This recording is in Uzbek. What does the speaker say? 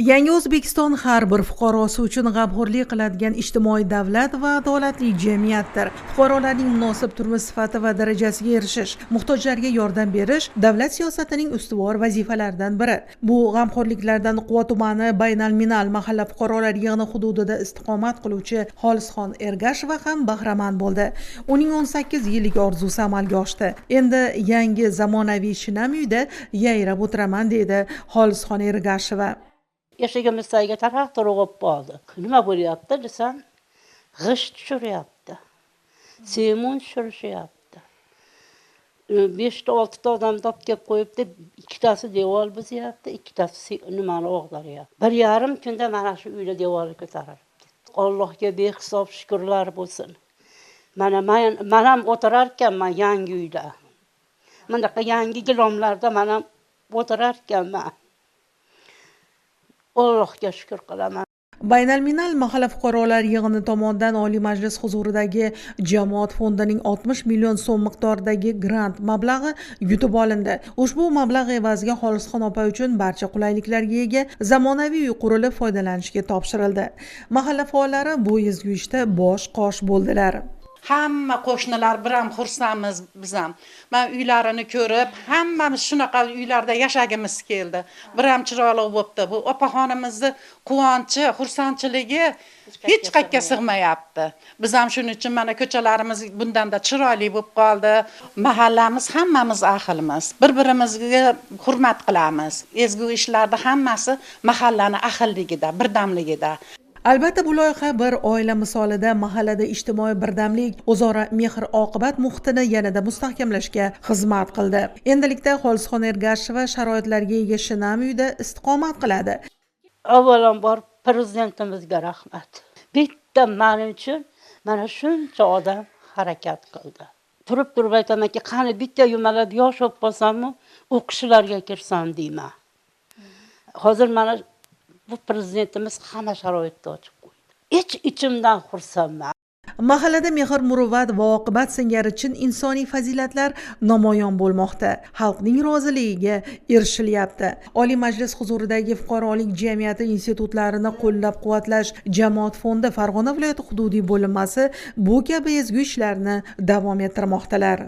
Yangi O'zbekiston har bir fuqarosi uchun g'amxo'rlik qiladigan ijtimoiy davlat va adolatli jamiyatdir. Fuqarolarning munosib turmush sifati va darajasiga erishish, muhtojlarga yordam berish davlat siyosatining ustuvor vazifalaridan biri. Bu g'amxo'rliklardan Quva tumani Baynalminal mahalla fuqarolar yig'ini hududida istiqomat qiluvchi Xolisxon Ergasheva ham bahramand bo'ldi. Uning 18 yillik orzusi amalga oshdi. Endi yangi zamonaviy shinam uyda yayrab o'tiraman deydi Xolisxon Ergasheva. Yashagimizga taraxtor o'g'ib qoldi. Nima bo'lyapti desam, g'isht tushiryapti. Semun tushirishyapti. 5-6 ta odam topib kelib qo'yibdi, ikkitasi devor buzyapti, ikkitasi nimani o'g'daryapti. 1,5 kunda mana shu uyda devorni ko'tarib ketdi. Allohga behisob shukrlar bo'lsin. Men ham o'tirar ekanman yangi uyda. Bunaqa yangi gilomlarda men ham o'tirar ekanman. Allohga shukr qilaman. Baynalminal mahalla fuqarolar yig'ini tomonidan Oliy Majlis huzuridagi jamoat fondining 60 million so'm miqdoridagi grant mablag'i yutib olindi. Ushbu mablag' evaziga Xolisxon opa uchun barcha qulayliklarga ega zamonaviy uy qurilib foydalanishga topshirildi. Mahalla faollari bu ezgu ishda bosh-qosh bo'ldilar. Hamma qo'shnilar biram xursandmiz biz ham. Men uylarini ko'rib, hammamiz shunaqa uylarda yashagimiz keldi. Biram chiroyli bo'pti. Bu opaxonimizni quvonchi, xursandchiligi hech qayerga sig'mayapti. Biz ham shuning uchun mana ko'chalarimiz bundan-da chiroyli bo'lib qoldi. Mahallamiz hammamiz ahilmiz. Bir-birimizga hurmat qilamiz. Ezgu ishlarda hammasi mahallani ahilligida, birdamligida. Albatta bu loyiha bir oila misolida mahallada ijtimoiy birdamlik, o'zaro mehr-oqibat muhitini yanada mustahkamlashga xizmat qildi. Endilikda Xolisxon Ergasheva sharoitlarga ega shinam uyda istiqomat qiladi. Avvalambor prezidentimizga rahmat. Bitta men uchun mana shuncha odam harakat qildi. Turib aytamanki, qani bitta yumalab yosh bo'lib qolsammi, o'qishlarga kirsam deyman. Hozir mana bu prezidentimiz hamma sharoitni ochib qo'ydi. Ichimdan xursandman. Mahallada mehr, muruvvat va oqibat singari chin insoniy fazilatlar namoyon bo'lmoqda. Xalqning roziligiga erishilyapti. Oliy Majlis huzuridagi fuqarolik jamiyati institutlarini qo'llab-quvvatlash jamoat fondi Farg'ona viloyati hududiy bo'linmasi bu kabi ezgu ishlarni davom ettirmoqdalar.